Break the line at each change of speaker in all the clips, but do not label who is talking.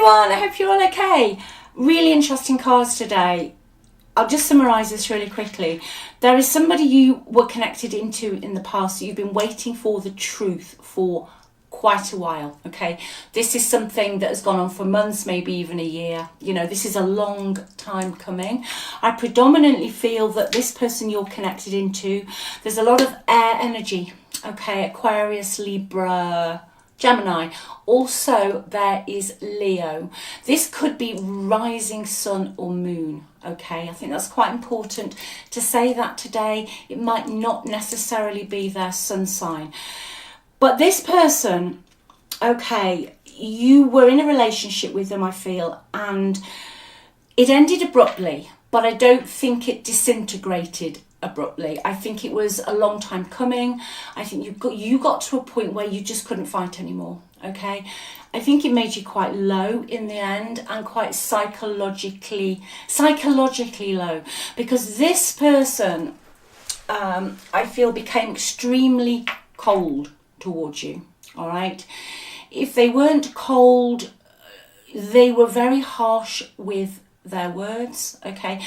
everyone, I hope you're all okay. Really interesting cards today. I'll just summarise this really quickly. There is somebody you were connected into in the past that you've been waiting for the truth for quite a while, okay? This is something that has gone on for months, maybe even a year. You know, this is a long time coming. I predominantly feel that this person you're connected into, there's a lot of air energy, okay? Aquarius, Libra, Gemini. Also, there is Leo. This could be rising sun or moon, okay? I think that's quite important to say that today. It might not necessarily be their sun sign. But this person, okay, you were in a relationship with them, I feel, and it ended abruptly, but I don't think it disintegrated abruptly. I think it was a long time coming. I think you got to a point where you just couldn't fight anymore, okay? I think it made you quite low in the end, and quite psychologically low, because this person, I feel, became extremely cold towards you, all right? If they weren't cold, they were very harsh with their words, okay?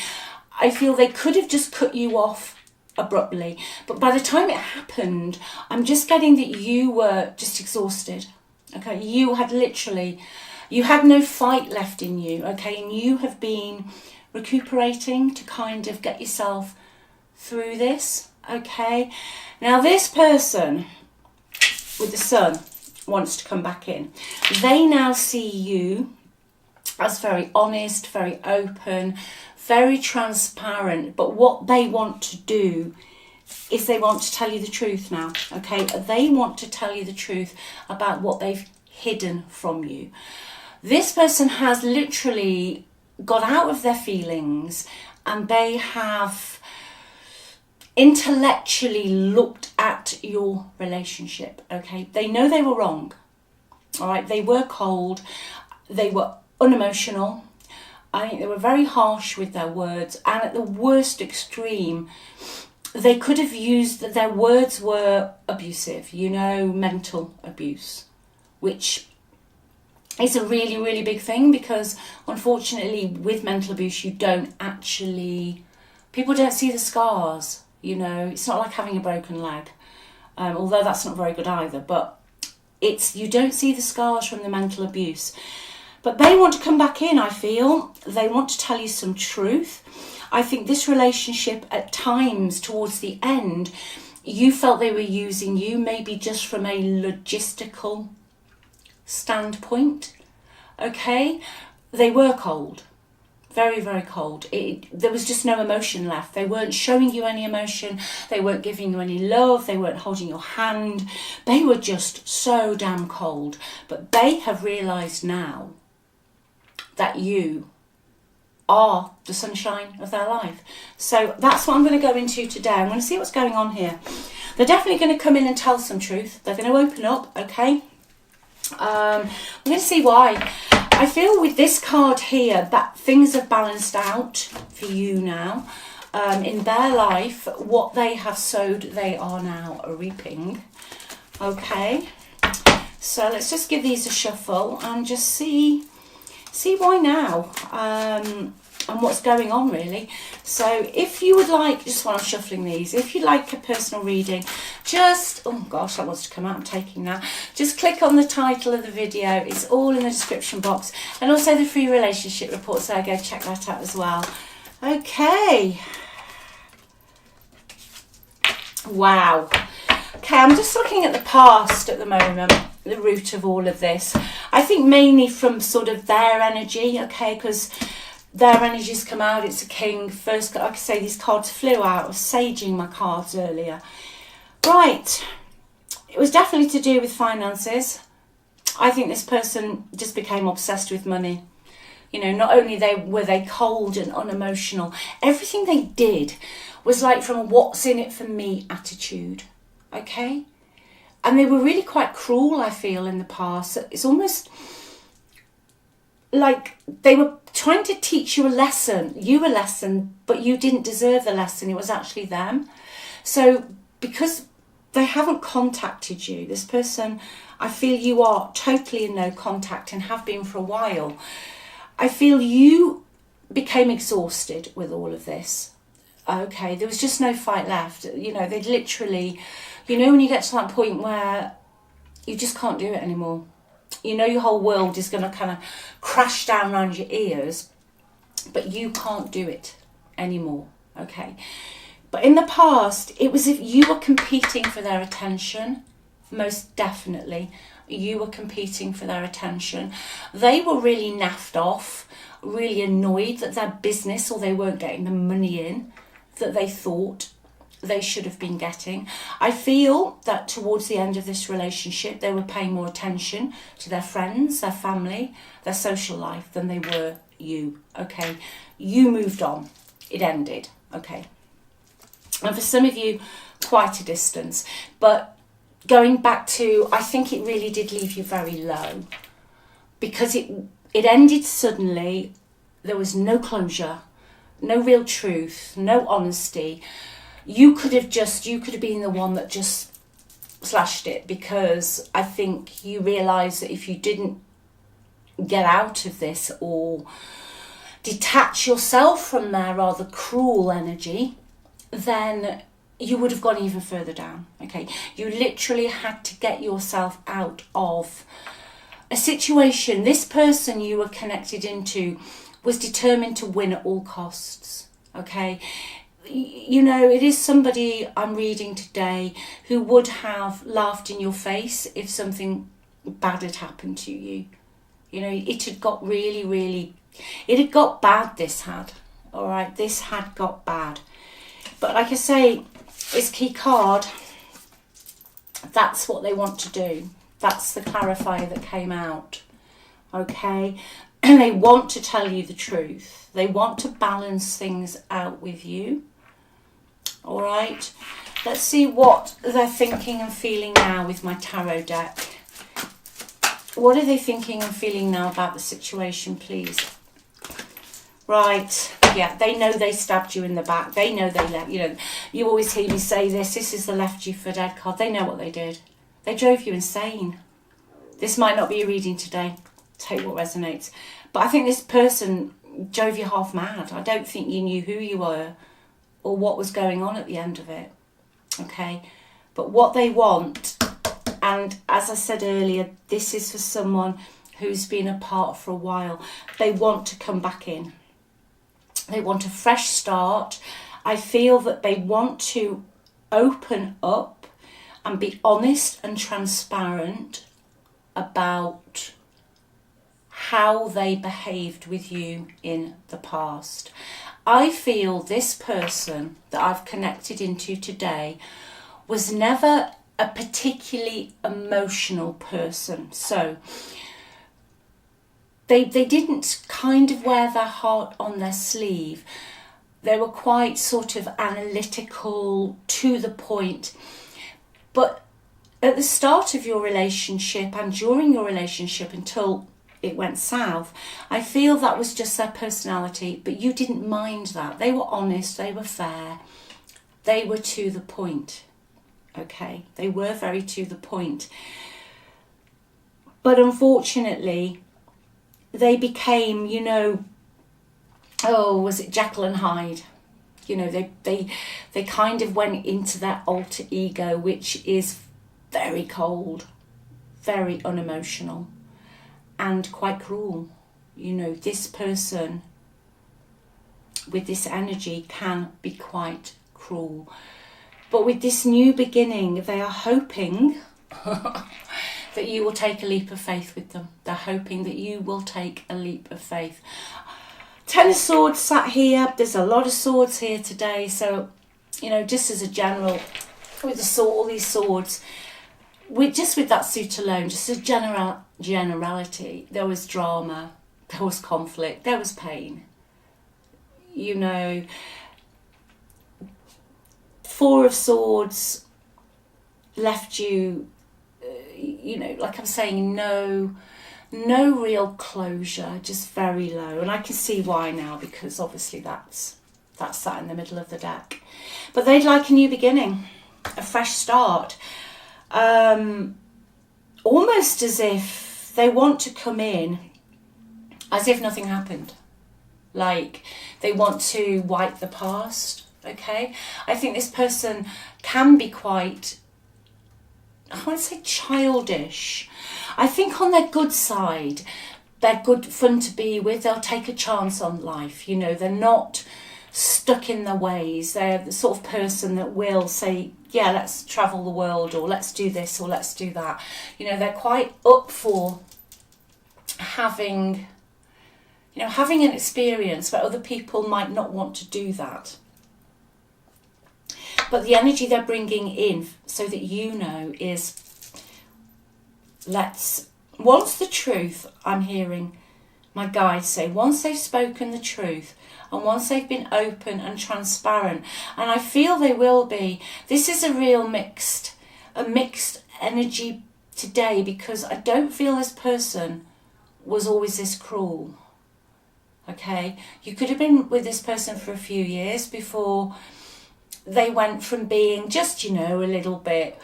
I feel they could have just cut you off abruptly, but by the time it happened, I'm just getting that you were just exhausted, okay? You had no fight left in you, okay? And you have been recuperating to kind of get yourself through this, okay? Now this person with the sun wants to come back in. They now see you as very honest, very open, very transparent, but what they want to do is they want to tell you the truth now, okay? They want to tell you the truth about what they've hidden from you. This person has literally got out of their feelings, and they have intellectually looked at your relationship, okay? They know they were wrong, all right? They were cold, they were unemotional. I think they were very harsh with their words, and at the worst extreme, they could have used that their words were abusive, you know, mental abuse, which is a really, really big thing, because unfortunately with mental abuse, people don't see the scars. You know, it's not like having a broken leg, although that's not very good either, but you don't see the scars from the mental abuse. But they want to come back in, I feel. They want to tell you some truth. I think this relationship at times towards the end, you felt they were using you, maybe just from a logistical standpoint, okay? They were cold. Very, very cold. There was just no emotion left. They weren't showing you any emotion. They weren't giving you any love. They weren't holding your hand. They were just so damn cold. But they have realised now that you are the sunshine of their life. So that's what I'm going to go into today. I'm going to see what's going on here. They're definitely going to come in and tell some truth. They're going to open up, okay? I'm going to see why. I feel with this card here that things have balanced out for you now. In their life, what they have sowed, they are now reaping. Okay, so let's just give these a shuffle and just see why now, and what's going on really. So if you would like, just while I'm shuffling these, if you'd like a personal reading, oh gosh, that wants to come out, I'm taking that. Just click on the title of the video, it's all in the description box, and also the free relationship report, so go check that out as well. Okay. Wow. Okay, I'm just looking at the past at the moment, the root of all of this. I think mainly from sort of their energy, okay, because their energies come out. It's a king. First, like I say, these cards flew out. I was saging my cards earlier. Right. It was definitely to do with finances. I think this person just became obsessed with money. You know, not only were they cold and unemotional, everything they did was like from a what's in it for me attitude. Okay? And they were really quite cruel, I feel, in the past. It's almost like they were trying to teach you a lesson, but you didn't deserve the lesson. It was actually them. So because they haven't contacted you, this person, I feel you are totally in no contact and have been for a while. I feel you became exhausted with all of this. Okay, there was just no fight left. You know, they'd literally, you know, when you get to that point where you just can't do it anymore. You know, your whole world is going to kind of crash down around your ears, but you can't do it anymore. Okay. But in the past, it was if you were competing for their attention. Most definitely, you were competing for their attention. They were really naffed off, really annoyed that their business, or they weren't getting the money in that they thought they should have been getting. I feel that towards the end of this relationship, they were paying more attention to their friends, their family, their social life than they were you. Okay, you moved on. It ended. Okay. And for some of you, quite a distance. But going back to, I think it really did leave you very low, because it ended suddenly. There was no closure, no real truth, no honesty. You could have been the one that just slashed it, because I think you realised that if you didn't get out of this or detach yourself from their rather cruel energy, then you would have gone even further down. Okay, you literally had to get yourself out of a situation. This person you were connected into was determined to win at all costs. Okay, you know, it is somebody I'm reading today who would have laughed in your face if something bad had happened to you. You know, it had got really, it had got bad, this had. All right, this had got bad. But like I say, this key card, that's what they want to do. That's the clarifier that came out. Okay? And they want to tell you the truth. They want to balance things out with you. All right? Let's see what they're thinking and feeling now with my tarot deck. What are they thinking and feeling now about the situation, please? Right, yeah, they know they stabbed you in the back. They know they left, you know, you always hear me say this is the left you for dead card. They know what they did. They drove you insane. This might not be a reading today. Take what resonates. But I think this person drove you half mad. I don't think you knew who you were or what was going on at the end of it. Okay, but what they want, and as I said earlier, this is for someone who's been apart for a while. They want to come back in. They want a fresh start. I feel that they want to open up and be honest and transparent about how they behaved with you in the past. I feel this person that I've connected into today was never a particularly emotional person. So They didn't kind of wear their heart on their sleeve. They were quite sort of analytical, to the point. But at the start of your relationship and during your relationship until it went south, I feel that was just their personality, but you didn't mind that. They were honest, they were fair, they were to the point. Okay, they were very to the point. But unfortunately, they became, you know, was it Jekyll and Hyde? You know, they kind of went into their alter ego, which is very cold, very unemotional, and quite cruel. You know, this person with this energy can be quite cruel. But with this new beginning, they are hoping that you will take a leap of faith with them. They're hoping that you will take a leap of faith. 10 of Swords sat here. There's a lot of swords here today. So, you know, just as a general, with the sword, all these swords, with that suit alone, just a generality, there was drama, there was conflict, there was pain. You know, 4 of Swords left you, you know, like I'm saying, no real closure, just very low. And I can see why now, because obviously that's that in the middle of the deck. But they'd like a new beginning, a fresh start. Or almost as if they want to come in as if nothing happened. Like they want to wipe the past, okay? I think this person can be quite, I want to say childish. I think on their good side, they're good fun to be with. They'll take a chance on life, you know. They're not stuck in their ways. They're the sort of person that will say, yeah, let's travel the world, or let's do this, or let's do that. You know, they're quite up for having an experience where other people might not want to do that. But the energy they're bringing in, so that you know, is once the truth, I'm hearing my guides say, once they've spoken the truth, and once they've been open and transparent, and I feel they will be, this is a real mixed energy today, because I don't feel this person was always this cruel. Okay, you could have been with this person for a few years before they went from being just, you know, a little bit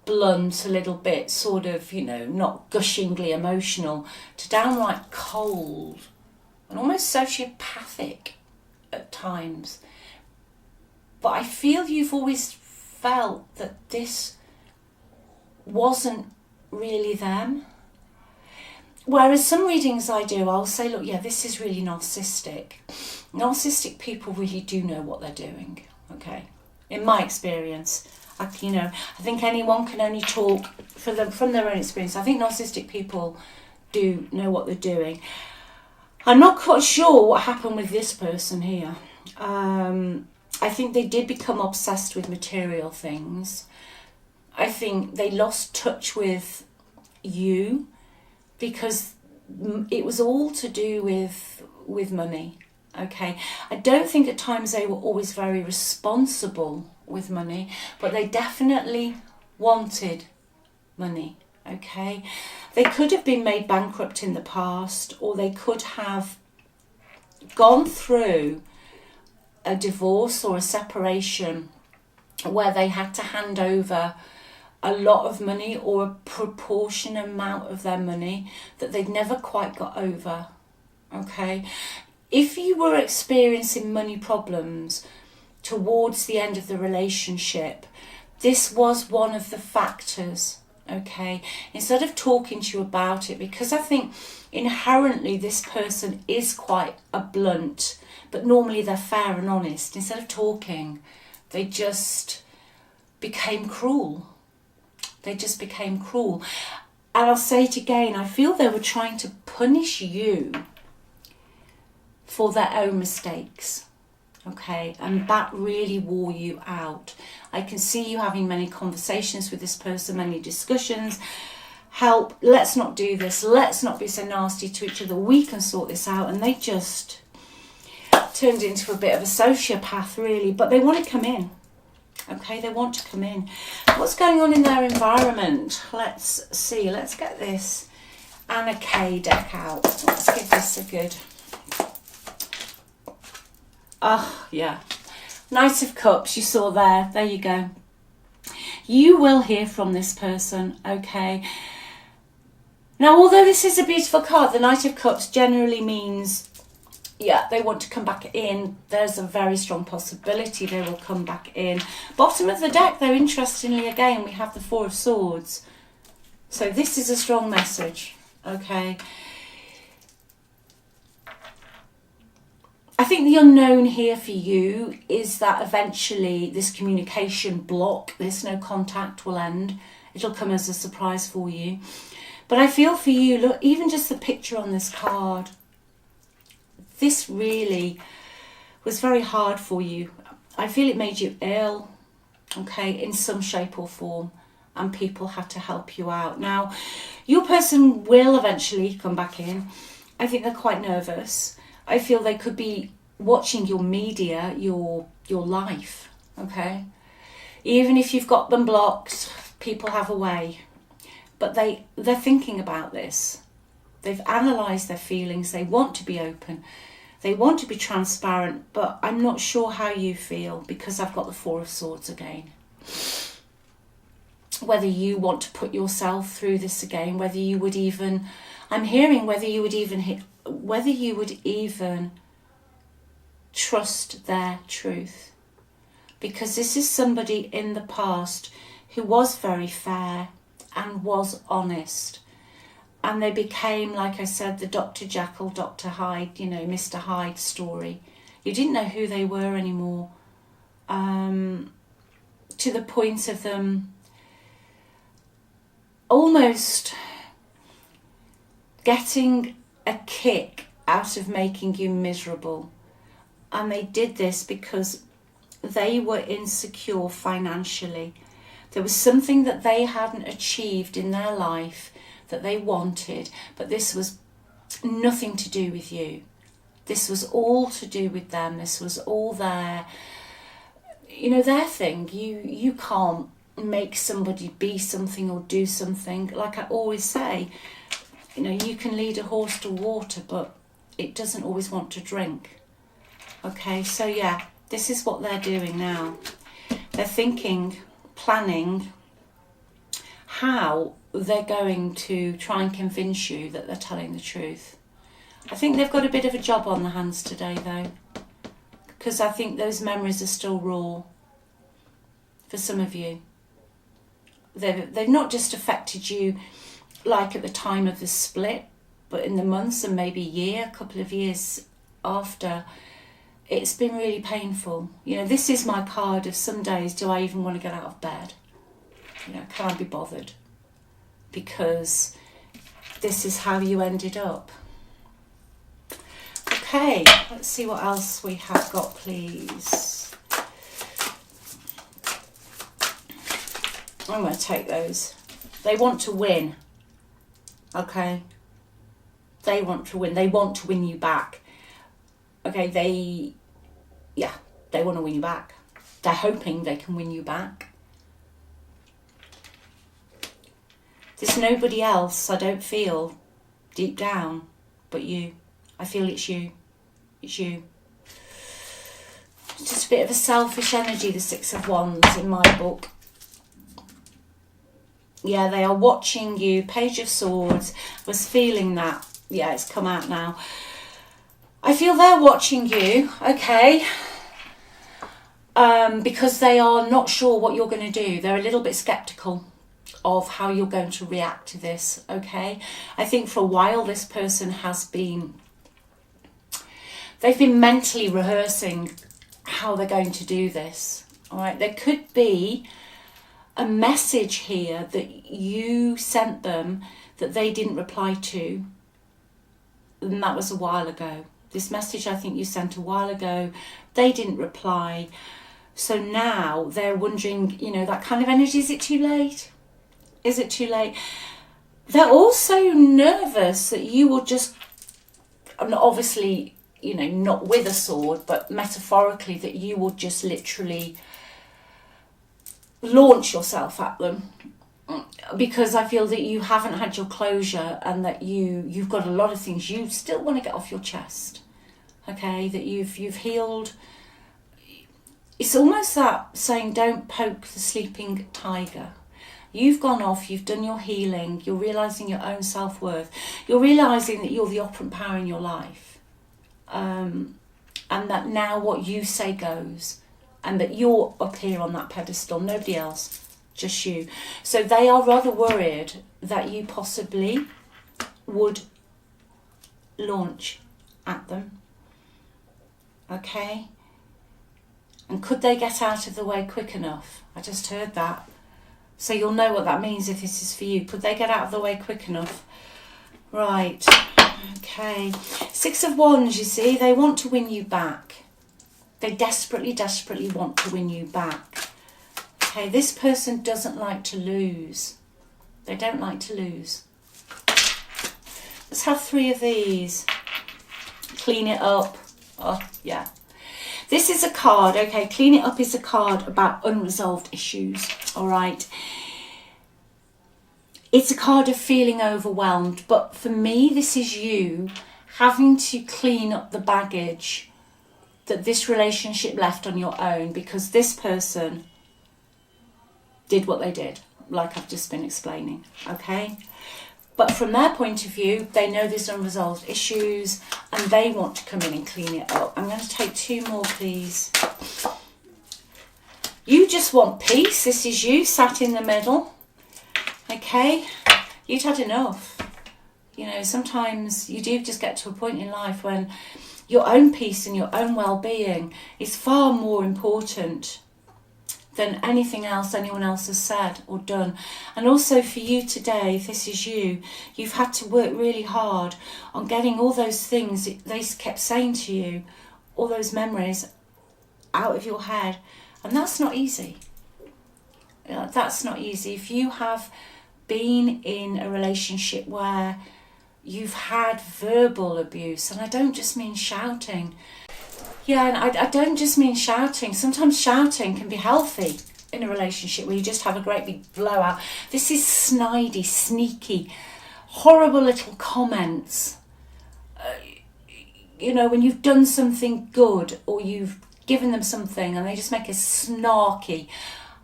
blunt, a little bit sort of, you know, not gushingly emotional, to downright cold and almost sociopathic at times. But I feel you've always felt that this wasn't really them. Whereas some readings I do, I'll say, look, yeah, this is really narcissistic. Narcissistic people really do know what they're doing, okay? In my experience, I think anyone can only talk from their own experience. I think narcissistic people do know what they're doing. I'm not quite sure what happened with this person here. I think they did become obsessed with material things. I think they lost touch with you, because it was all to do with money, okay? I don't think at times they were always very responsible with money, but they definitely wanted money, okay? They could have been made bankrupt in the past, or they could have gone through a divorce or a separation where they had to hand over a lot of money, or a proportion amount of their money that they'd never quite got over, okay? If you were experiencing money problems towards the end of the relationship, this was one of the factors, okay? Instead of talking to you about it, because I think inherently this person is quite a blunt, but normally they're fair and honest. Instead of talking, they just became cruel. They just became cruel. And I'll say it again, I feel they were trying to punish you for their own mistakes, okay? And that really wore you out. I can see you having many conversations with this person, many discussions. Help, let's not do this. Let's not be so nasty to each other. We can sort this out. And they just turned into a bit of a sociopath, really. But they want to come in. Okay, they want to come in. What's going on in their environment? Let's see. Let's get this Anna K deck out. Let's give this a good... Oh, yeah. Knight of Cups, you saw there. There you go. You will hear from this person, okay? Now, although this is a beautiful card, the Knight of Cups generally means... yeah, they want to come back in. There's a very strong possibility they will come back in. Bottom of the deck, though, interestingly, again, we have the Four of Swords. So this is a strong message, okay? I think the unknown here for you is that eventually this communication block, this no contact, will end. It'll come as a surprise for you. But I feel for you, look, even just the picture on this card, this really was very hard for you. I feel it made you ill, okay, in some shape or form, and people had to help you out. Now, your person will eventually come back in. I think they're quite nervous. I feel they could be watching your media, your life, okay? Even if you've got them blocked, people have a way. But they're thinking about this. They've analysed their feelings. They want to be open. They want to be transparent, but I'm not sure how you feel because I've got the Four of Swords again. whether you want to put yourself through this again, whether you would even, I'm hearing whether you would even trust their truth. Because this is somebody in the past who was very fair and was honest. And they became, like I said, the Dr. Jekyll, Dr. Hyde, Mr. Hyde story. You didn't know who they were anymore. To the point of them almost getting a kick out of making you miserable. And they did this because they were insecure financially. There was something that they hadn't achieved in their life that they wanted, but this was nothing to do with you. This was all to do with them. This was all their thing. You can't make somebody be something or do something. Like I always say, you can lead a horse to water, but it doesn't always want to drink. Okay, so yeah, this is what they're doing now. They're thinking, planning how they're going to try and convince you that they're telling the truth. I think they've got a bit of a job on their hands today, though, because I think those memories are still raw for some of you. They've not just affected you like at the time of the split, but in the months and maybe a couple of years after, it's been really painful. This is my card of some days, do I even want to get out of bed? Can I be bothered? Because this is how you ended up. Okay, let's see what else we have got, please. I'm going to take those. They want to win. Okay? They want to win. They want to win you back. Okay, they want to win you back. They're hoping they can win you back. There's nobody else, I don't feel, deep down, but you. I feel it's you. It's you. It's just a bit of a selfish energy, the Six of Wands in my book. Yeah, they are watching you. Page of Swords. Was feeling that. Yeah, it's come out now. I feel they're watching you, okay, because they are not sure what you're going to do. They're a little bit sceptical of how you're going to react to this, okay? I think for a while this person they've been mentally rehearsing how they're going to do this, all right? There could be a message here that you sent them that they didn't reply to, and that was a while ago. This message I think you sent a while ago, they didn't reply. So now they're wondering, that kind of energy, is it too late? Is it too late? They're also nervous that you will just, obviously, not with a sword, but metaphorically, that you will just literally launch yourself at them. Because I feel that you haven't had your closure and that you've got a lot of things you still want to get off your chest. Okay, that you've healed. It's almost that saying, don't poke the sleeping tiger. You've gone off, you've done your healing, you're realising your own self-worth. You're realising that you're the operant power in your life. And that now what you say goes. And that you're up here on that pedestal, nobody else, just you. So they are rather worried that you possibly would launch at them. Okay? And could they get out of the way quick enough? I just heard that. So you'll know what that means if this is for you. Could they get out of the way quick enough? Right. Okay. Six of Wands, you see, they want to win you back. They desperately, desperately want to win you back. Okay, this person doesn't like to lose. They don't like to lose. Let's have 3 of these. Clean it up. Oh, yeah. This is a card, okay, clean it up is a card about unresolved issues, all right? It's a card of feeling overwhelmed, but for me, this is you having to clean up the baggage that this relationship left on your own because this person did what they did, like I've just been explaining, okay? But from their point of view, they know there's unresolved issues and they want to come in and clean it up. I'm going to take 2 more, please. You just want peace. This is you sat in the middle, okay? You'd had enough. You know, sometimes you do just get to a point in life when your own peace and your own well-being is far more important than anything else anyone else has said or done. And also for you today, if this is you, you've had to work really hard on getting all those things that they kept saying to you, all those memories out of your head. And that's not easy. That's not easy. If you have been in a relationship where you've had verbal abuse, and I don't just mean shouting. Yeah, and I don't just mean shouting. Sometimes shouting can be healthy in a relationship where you just have a great big blowout. This is snidey, sneaky, horrible little comments. You know, when you've done something good or you've given them something and they just make a snarky,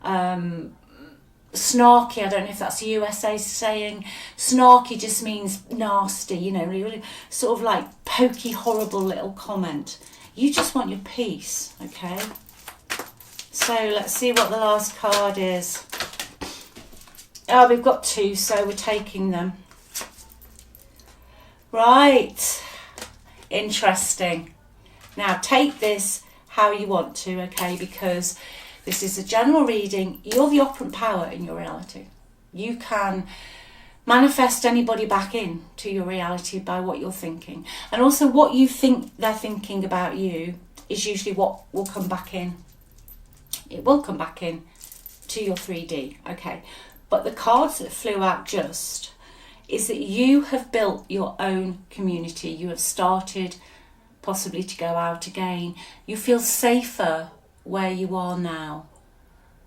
snarky, I don't know if that's a USA saying. Snarky just means nasty, you know, really sort of like pokey, horrible little comment. You just want your peace, okay? So let's see what the last card is. Oh, we've got 2, so we're taking them. Right. Interesting. Now take this how you want to, okay? Because this is a general reading. You're the operant power in your reality. You can manifest anybody back in to your reality by what you're thinking. And also what you think they're thinking about you is usually what will come back in. It will come back in to your 3D, okay? But the cards that flew out just is that you have built your own community. You have started possibly to go out again. You feel safer where you are now.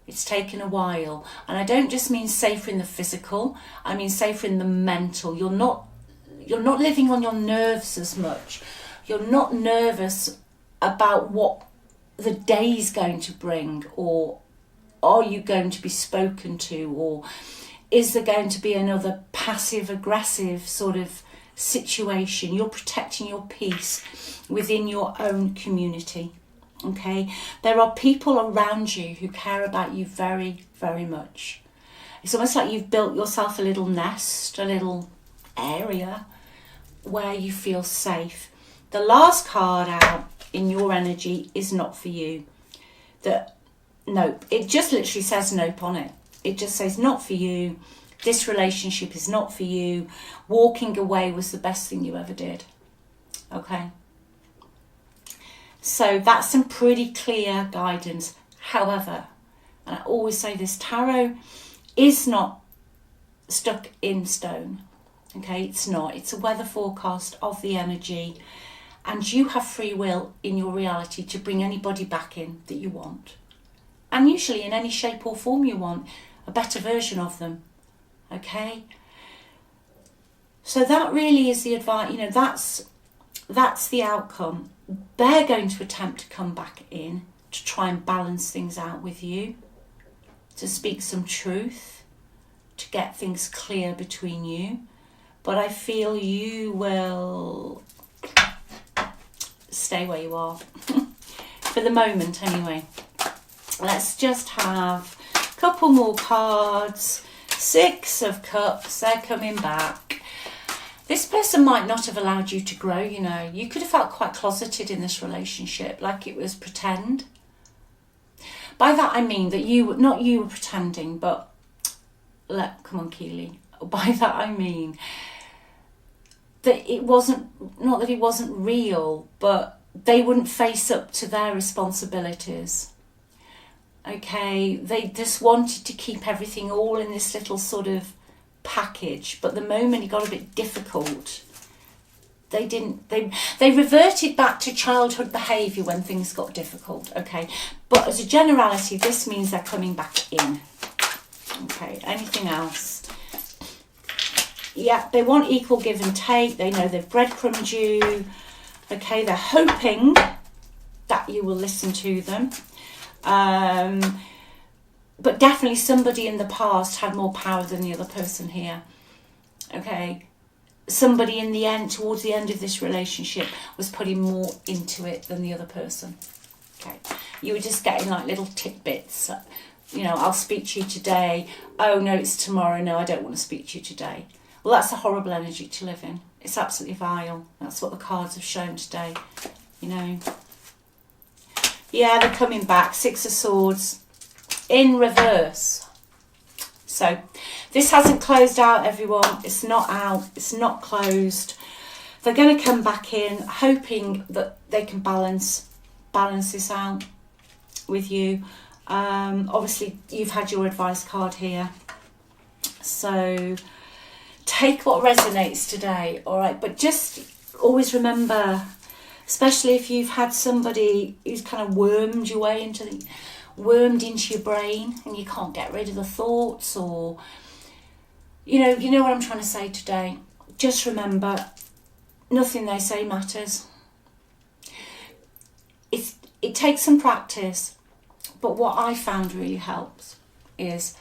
It's taken a while. And I don't just mean safer in the physical, I mean safer in the mental. You're not living on your nerves as much. You're not nervous about what the day's going to bring, or are you going to be spoken to, or is there going to be another passive aggressive sort of situation. You're protecting your peace within your own community. Okay, there are people around you who care about you very, very much. It's almost like you've built yourself a little nest, a little area where you feel safe. The last card out in your energy is not for you. Nope, it just literally says nope on it. It just says not for you. This relationship is not for you. Walking away was the best thing you ever did. Okay. So that's some pretty clear guidance. However, and I always say this, tarot is not stuck in stone. Okay, it's not. It's a weather forecast of the energy. And you have free will in your reality to bring anybody back in that you want. And usually in any shape or form you want, a better version of them. Okay? So that really is the advice, that's the outcome. They're going to attempt to come back in to try and balance things out with you, to speak some truth, to get things clear between you. But I feel you will stay where you are. For the moment, anyway. Let's just have a couple more cards. 6 of Cups, they're coming back. This person might not have allowed you to grow, You could have felt quite closeted in this relationship, like it was pretend. By that I mean that not you were pretending, but come on, Keeley. By that I mean that it wasn't, not that it wasn't real, but they wouldn't face up to their responsibilities. Okay, they just wanted to keep everything all in this little sort of package, but the moment it got a bit difficult, they reverted back to childhood behaviour when things got difficult. Okay, but as a generality, this means they're coming back in. Okay, anything else? Yeah, they want equal give and take. They know they've breadcrumbed you. Okay, they're hoping that you will listen to them. but definitely somebody in the past had more power than the other person here. Okay, somebody in the end, towards the end of this relationship, was putting more into it than the other person. Okay, you were just getting like little tidbits. You know, I'll speak to you today. Oh no, it's tomorrow. No, I don't want to speak to you today. Well, that's a horrible energy to live in. It's absolutely vile. That's what the cards have shown today. You know. Yeah, they're coming back. Six of Swords in reverse. So this hasn't closed out, everyone. It's not out. It's not closed. They're going to come back in, hoping that they can balance this out with you. Obviously, you've had your advice card here. So take what resonates today, all right? But just always remember, especially if you've had somebody who's kind of wormed into your brain and you can't get rid of the thoughts, or you know what I'm trying to say today. Just remember, nothing they say matters. It takes some practice, but what I found really helps is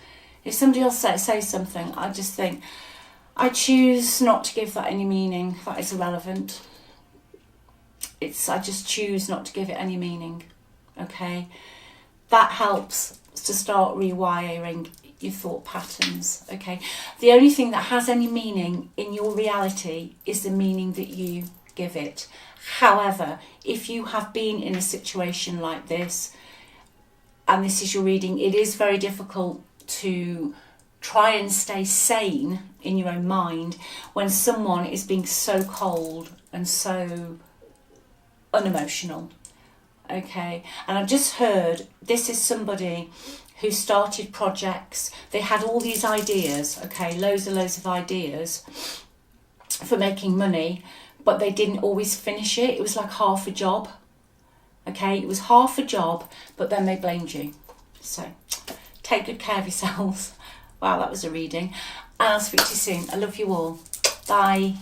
if somebody else says something, I just think, I choose not to give that any meaning. That is irrelevant. I just choose not to give it any meaning. Okay, that helps to start rewiring your thought patterns. Okay, the only thing that has any meaning in your reality is the meaning that you give it. However, if you have been in a situation like this and this is your reading, it is very difficult to try and stay sane in your own mind when someone is being so cold and so unemotional. Okay, and I've just heard this is somebody who started projects. They had all these ideas, okay, loads of ideas for making money, but they didn't always finish it. It was like half a job. Okay, it was half a job, but then they blamed you. So take good care of yourselves. Wow, that was a reading. And I'll speak to you soon. I love you all. Bye.